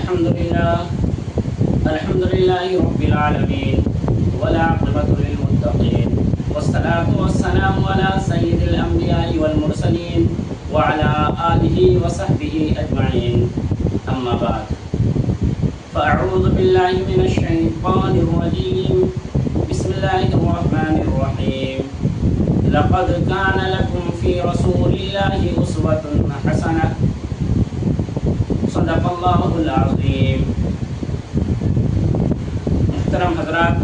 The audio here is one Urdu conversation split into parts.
الحمد لله رب العالمين والعاقبة للمتقين والصلاة والسلام على سيد الأنبياء والمرسلين وعلى آله وصحبه أجمعين أما بعد فأعوذ بالله من الشيطان الرجيم بسم الله الرحمن الرحيم لقد كان لكم في رسول الله أسوة حسنة صدق اللہ العظیم۔ محترم حضرات،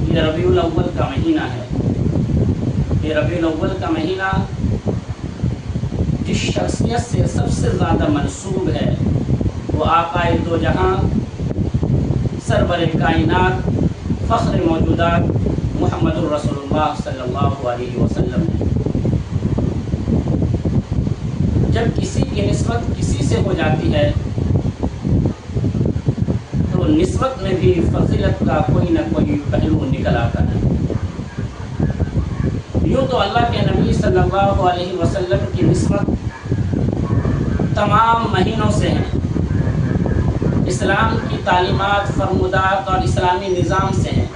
یہ ربیع الاول کا مہینہ ہے۔ یہ ربیع الاول کا مہینہ جس شخصیت سے سب سے زیادہ منسوب ہے وہ آقا دو جہاں، سرور کائنات، فخر موجودات محمد الرسول اللہ صلی اللہ علیہ وسلم ہے۔ جب کسی کی نسبت کسی سے ہو جاتی ہے تو نسبت میں بھی فضیلت کا کوئی نہ کوئی پہلو نکل آتا ہے۔ یوں تو اللہ کے نبی صلی اللہ علیہ وسلم کی نسبت تمام مہینوں سے ہے، اسلام کی تعلیمات، فرمودات اور اسلامی نظام سے ہیں،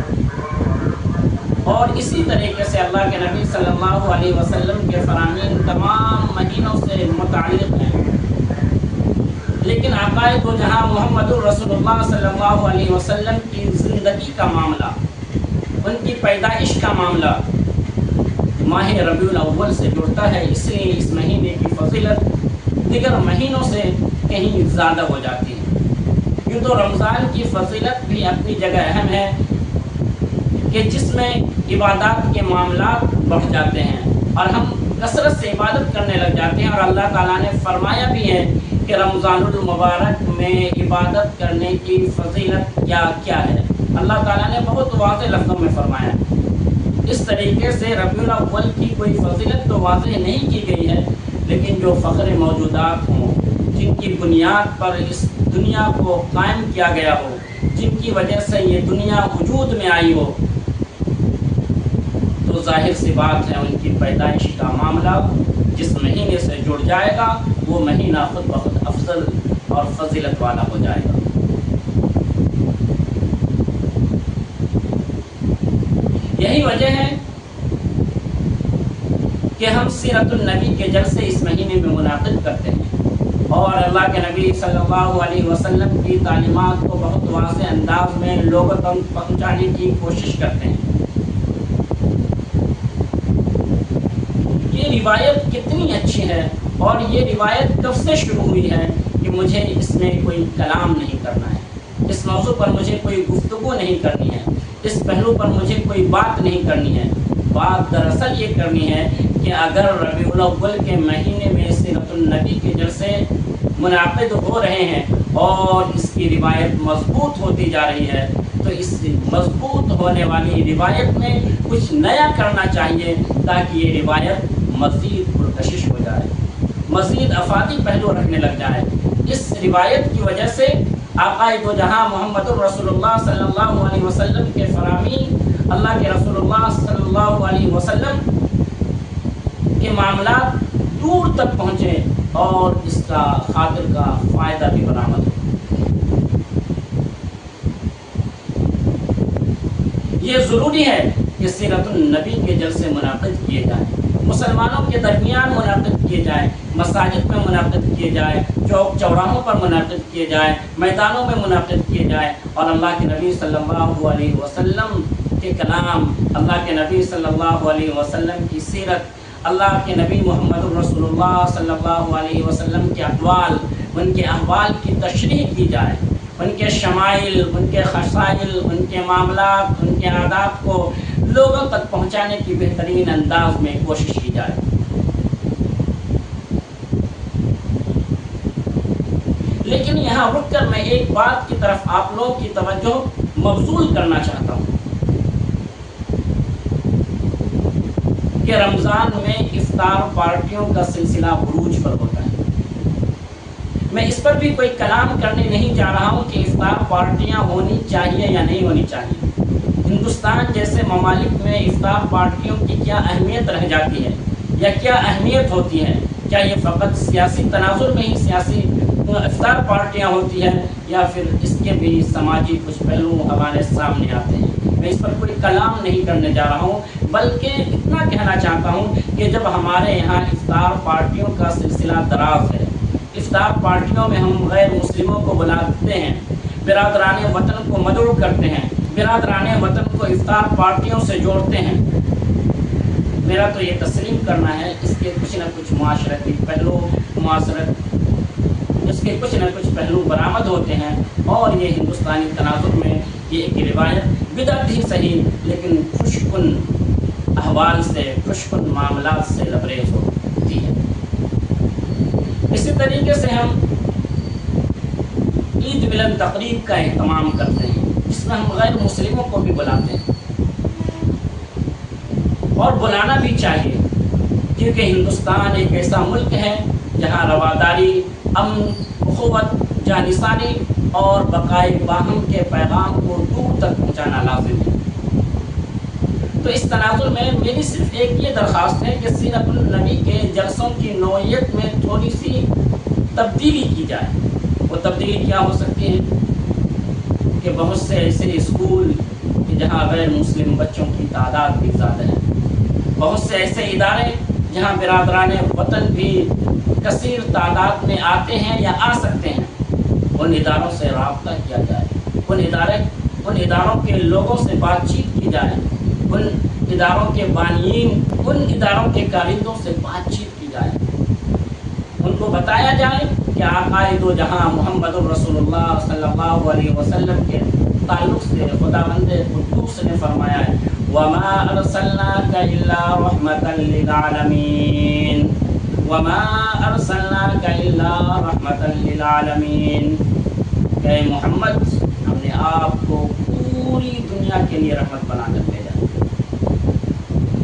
اور اسی طریقے سے اللہ کے نبی صلی اللہ علیہ وسلم کے فرامین تمام مہینوں سے متعلق ہیں۔ لیکن آقا دو جہاں محمد الرسول اللہ صلی اللہ علیہ وسلم کی زندگی کا معاملہ، ان کی پیدائش کا معاملہ ماہ ربیع الاول سے جڑتا ہے، اس لیے اس مہینے کی فضیلت دیگر مہینوں سے کہیں زیادہ ہو جاتی ہے۔ یوں تو رمضان کی فضیلت بھی اپنی جگہ اہم ہے کہ جس میں عبادات کے معاملات بڑھ جاتے ہیں اور ہم کثرت سے عبادت کرنے لگ جاتے ہیں، اور اللہ تعالیٰ نے فرمایا بھی ہے کہ رمضان المبارک میں عبادت کرنے کی فضیلت کیا ہے۔ اللہ تعالیٰ نے بہت واضح لفظوں میں فرمایا۔ اس طریقے سے ربیع الاول کی کوئی فضیلت تو واضح نہیں کی گئی ہے، لیکن جو فخر موجودات ہوں، جن کی بنیاد پر اس دنیا کو قائم کیا گیا ہو، جن کی وجہ سے یہ دنیا وجود میں آئی ہو، تو ظاہر سی بات ہے ان کی پیدائش کا معاملہ جس مہینے سے جڑ جائے گا وہ مہینہ خود بخود افضل اور فضیلت والا ہو جائے گا۔ یہی وجہ ہے کہ ہم سیرت النبی کے جلسے اس مہینے میں منعقد کرتے ہیں اور اللہ کے نبی صلی اللہ علیہ وسلم کی تعلیمات کو بہت واضح انداز میں لوگوں تک پہنچانے کی کوشش کرتے ہیں۔ یہ روایت کتنی اچھی ہے اور یہ روایت کب سے شروع ہوئی ہے کہ مجھے اس میں کوئی کلام نہیں کرنا ہے، اس موضوع پر مجھے کوئی گفتگو نہیں کرنی ہے، اس پہلو پر مجھے کوئی بات نہیں کرنی ہے۔ بات دراصل یہ کرنی ہے کہ اگر ربیع الاول کے مہینے میں سیرت النبی کے جلسے منعقد ہو رہے ہیں اور اس کی روایت مضبوط ہوتی جا رہی ہے تو اس مضبوط ہونے والی روایت میں کچھ نیا کرنا چاہیے تاکہ یہ روایت مزید پرکشش ہو جائے، مزید افادی پہلو رکھنے لگ جائے۔ اس روایت کی وجہ سے آقا دو جہاں محمد الرسول اللہ صلی اللہ علیہ وسلم کے فرامین، اللہ کے رسول اللہ صلی اللہ علیہ وسلم کے معاملات دور تک پہنچے اور اس کا خاطر کا فائدہ بھی برآمد ہو۔ یہ ضروری ہے کہ سیرت النبی کے جلسے منعقد کیے جائیں، مسلمانوں کے درمیان منعقد کیے جائیں، مساجد میں منعقد کیے جائیں، چوک چوراہوں پر منعقد کیے جائیں، میدانوں میں منعقد کیے جائیں، اور اللہ کے نبی صلی اللہ علیہ وسلم کے کلام، اللہ کے نبی صلی اللہ علیہ وسلم کی سیرت، اللہ کے نبی محمد الرسول اللہ صلی اللہ علیہ وسلم کے اقوال، ان کے احوال کی تشریح کی جائے، ان کے شمائل، ان کے خصائل، ان کے معاملات، ان کے عادات کو لوگوں تک پہنچانے کی بہترین انداز میں کوشش کی جائے۔ لیکن یہاں رک کر میں ایک بات کی طرف آپ لوگوں کی توجہ مبذول کرنا چاہتا ہوں کہ رمضان میں افطار پارٹیوں کا سلسلہ عروج پر ہوتا ہے۔ میں اس پر بھی کوئی کلام کرنے نہیں جا رہا ہوں کہ افطار پارٹیاں ہونی چاہیے یا نہیں ہونی چاہیے۔ ہندوستان جیسے ممالک میں افطار پارٹیوں کی کیا اہمیت رہ جاتی ہے یا کیا اہمیت ہوتی ہے؟ کیا یہ فقط سیاسی تناظر میں ہی سیاسی افطار پارٹیاں ہوتی ہیں یا پھر اس کے بھی سماجی کچھ پہلو ہمارے سامنے آتے ہیں۔ میں اس پر کوئی کلام نہیں کرنے جا رہا ہوں، بلکہ اتنا کہنا چاہتا ہوں کہ جب ہمارے یہاں افطار پارٹیوں کا سلسلہ دراز ہے، افطار پارٹیوں میں ہم غیر مسلموں کو بلاتے ہیں، برادران وطن کو مدعو کرتے ہیں، برادران وطن کو افطار پارٹیوں سے جوڑتے ہیں، میرا تو یہ تسلیم کرنا ہے اس کے کچھ نہ کچھ معاشرتی پہلو، اس کے کچھ نہ کچھ پہلو برآمد ہوتے ہیں، اور یہ ہندوستانی تناظر میں یہ ایک روایت بدعت ہی صحیح لیکن خوشکن احوال سے، خوشکن معاملات سے لبریز ہوتی ہے۔ اسی طریقے سے ہم عید ملن تقریب کا اہتمام کرتے ہیں، جس میں ہم غیر مسلموں کو بھی بلاتے ہیں، اور بلانا بھی چاہیے، کیونکہ ہندوستان ایک ایسا ملک ہے جہاں رواداری، امن، اخوت، جانسانی اور بقائے باہم کے پیغام کو دور تک پہنچانا لازم ہے۔ تو اس تناظر میں میری صرف ایک یہ درخواست ہے کہ سیرت النبی کے جلسوں کی نوعیت میں تھوڑی سی تبدیلی کی جائے۔ وہ تبدیلی کیا ہو سکتی ہے کہ بہت سے ایسے اسکول جہاں غیر مسلم بچوں کی تعداد بھی زیادہ ہے، بہت سے ایسے ادارے جہاں برادران وطن بھی کثیر تعداد میں آتے ہیں یا آ سکتے ہیں، ان اداروں سے رابطہ کیا جائے، ان اداروں کے لوگوں سے بات چیت کی جائے، ان اداروں کے بانیین، ان اداروں کے کارندوں سے بات چیت کی جائے، ان کو بتایا جائے کہ آقائے دو جہاں محمد الرسول اللہ صلی اللہ علیہ وسلم کے تعلق سے خداوند قدوس نے فرمایا ہے وَمَا أَرْسَلْنَاكَ إِلَّا رَحْمَةً لِلْعَالَمِينَ وَمَا أَرْسَلْنَاكَ إِلَّا رَحْمَةً لِلْعَالَمِينَ کہ محمد ہم نے آپ کو پوری دنیا کے لیے رحمت بنا کر بھیجا۔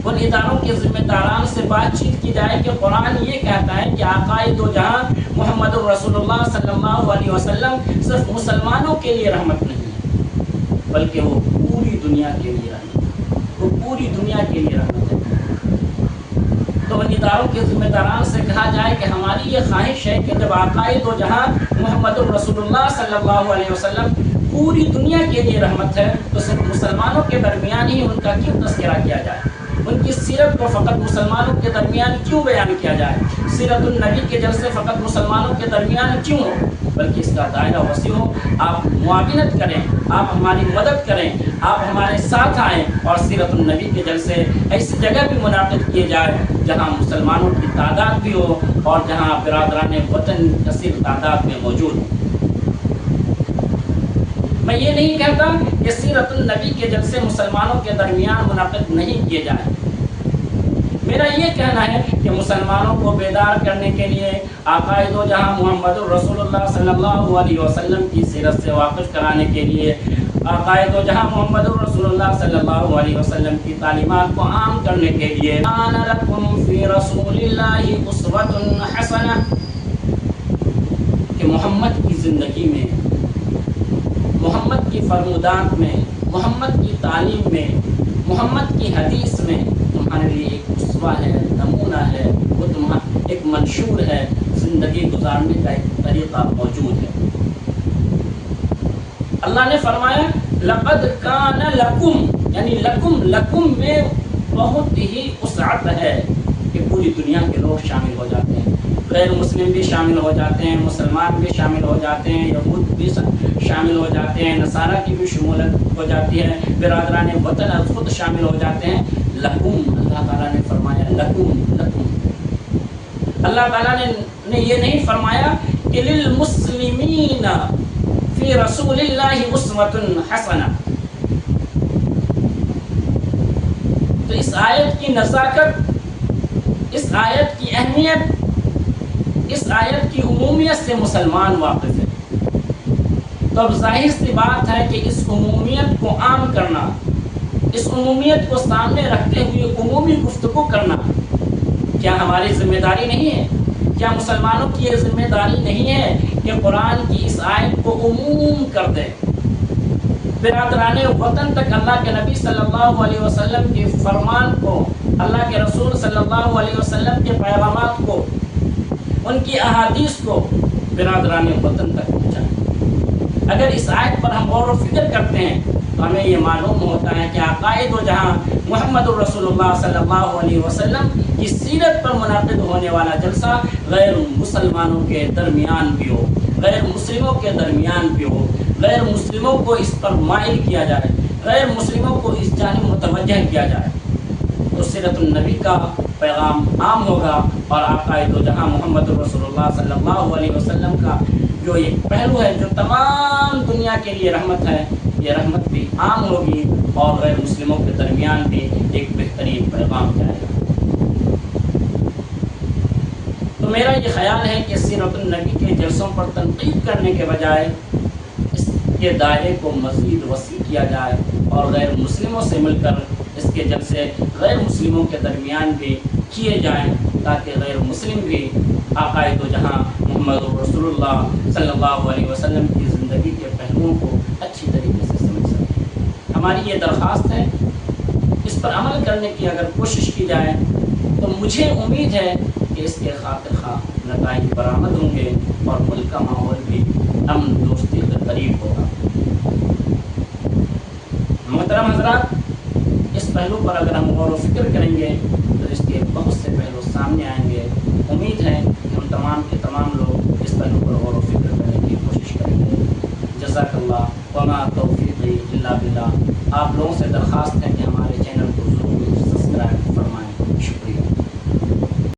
ان اداروں کے ذمہ داران سے بات چیت کی جائے کہ قرآن یہ کہتا ہے کہ آقائے دو جہاں محمد الرسول اللہ صلی اللہ علیہ وسلم صرف مسلمانوں کے لیے رحمت نہیں ہے، بلکہ وہ پوری دنیا کے لیے رحمت ہے، وہ پوری دنیا کے لیے رحمت ہے۔ تو ان اداروں کے ذمہ داران سے کہا جائے کہ ہماری یہ خواہش ہے کہ جب آقائے دو جہاں محمد الرسول اللہ صلی اللہ علیہ وسلم پوری دنیا کے لیے رحمت ہے، تو صرف مسلمانوں کے درمیان ہی ان کا کیوں تذکرہ کیا جائے؟ ان کی سیرت کو فقط مسلمانوں کے درمیان کیوں بیان کیا جائے؟ سیرت النبی کے جلسے فقط مسلمانوں کے درمیان کیوں ہو؟ بلکہ اس کا دائرہ وسیع ہو۔ آپ معاونت کریں، آپ ہماری مدد کریں، آپ ہمارے ساتھ آئیں، اور سیرت النبی کے جلسے ایسی جگہ بھی منعقد کیے جائے جہاں مسلمانوں کی تعداد بھی ہو اور جہاں برادران وطن کثیر تعداد میں موجود ہوں۔ میں یہ نہیں کہتا کہ سیرت النبی کے جلسے مسلمانوں کے درمیان منعقد نہیں کیے جائیں، میرا یہ کہنا ہے کہ مسلمانوں کو بیدار کرنے کے لیے آقائے دو جہاں محمد الرسول اللہ صلی اللہ علیہ وسلم کی سیرت سے واقف کرانے کے لیے، آقائے دو جہاں محمد الرسول اللہ صلی اللہ علیہ وسلم کی تعلیمات کو عام کرنے کے لیے کان لکم فی رسول اللہ اسوۃ حسنہ، کہ محمد کی زندگی میں، محمد کی فرمودات میں، محمد کی تعلیم میں، محمد کی حدیث میں تمہارے لیے ایک اسوہ ہے، نمونہ ہے، وہ تمہارا ایک منشور ہے، زندگی گزارنے کا ایک طریقہ موجود ہے۔ اللہ نے فرمایا لقد کان لکم، یعنی لکم میں بہت ہی وسعت ہے کہ پوری دنیا کے لوگ شامل ہو جاتے ہیں، غیر مسلم بھی شامل ہو جاتے ہیں، مسلمان بھی شامل ہو جاتے ہیں، یہود بھی شامل ہو جاتے ہیں، نصارہ کی بھی شمولیت ہو جاتی ہے، برادران وطن خود شامل ہو جاتے ہیں۔ لکم، اللہ تعالیٰ نے فرمایا لکم۔ اللہ تعالیٰ نے یہ نہیں فرمایا کہ للمسلمین فی رسول اللہ اسوۃ حسنہ۔ تو اس آیت کی نزاکت، اس آیت کی اہمیت، اس آیت کی عمومیت سے مسلمان واقف ہے۔ تو اب ظاہر سی بات ہے کہ اس عمومیت کو عام کرنا، اس عمومیت کو سامنے رکھتے ہوئے عمومی گفتگو کرنا کیا ہماری ذمہ داری نہیں ہے؟ کیا مسلمانوں کی یہ ذمہ داری نہیں ہے کہ قرآن کی اس آیت کو عموم کر دیں، برادران وطن تک اللہ کے نبی صلی اللہ علیہ وسلم کے فرمان کو، اللہ کے رسول صلی اللہ علیہ وسلم کے پیغامات کو، ان کی احادیث کو برادران وطن تک پہنچائیں۔ اگر اس آیت پر ہم غور و فکر کرتے ہیں تو ہمیں یہ معلوم ہوتا ہے کہ عقائد و جہاں محمد الرسول اللہ صلی اللہ علیہ وسلم کی سیرت پر منعقد ہونے والا جلسہ غیر مسلمانوں کے درمیان بھی ہو، غیر مسلموں کے درمیان بھی ہو، غیر مسلموں کو اس پر مائل کیا جائے، غیر مسلموں کو اس جانب متوجہ کیا جائے، تو سیرت النبی کا پیغام عام ہوگا، اور عقائد و جہاں محمد الرسول اللہ صلی اللہ علیہ وسلم کا جو ایک پہلو ہے جو تمام دنیا کے لیے رحمت ہے، یہ رحمت بھی عام ہوگی اور غیر مسلموں کے درمیان بھی ایک بہترین پیغام جائے گا۔ تو میرا یہ خیال ہے کہ سیرت النبی کے جلسوں پر تنقید کرنے کے بجائے اس کے دائرے کو مزید وسیع کیا جائے اور غیر مسلموں سے مل کر اس کے جلسے غیر مسلموں کے درمیان بھی کیے جائیں، تاکہ غیر مسلم بھی عقائد و جہاں محمد رسول اللہ صلی اللہ علیہ وسلم کی زندگی کے پہلوؤں کو اچھی طریقے سے سمجھ سکیں۔ ہماری یہ درخواست ہے، اس پر عمل کرنے کی اگر کوشش کی جائے تو مجھے امید ہے کہ اس کے خاطر خواہ نتائج برآمد ہوں گے اور ملک کا ماحول بھی امن دوستی کے قریب ہوگا۔ محترم حضرات، اس پہلو پر اگر ہم غور و فکر کریں گے تو اس کے بہت سے پہلو سامنے آئیں گے۔ امید ہے کہ ہم تمام کے تمام لوگ اس پہلو پر غور و فکر کرنے کی کوشش کریں گے۔ جزاک اللہ وما توفیقی الا باللہ۔ آپ لوگوں سے درخواست ہے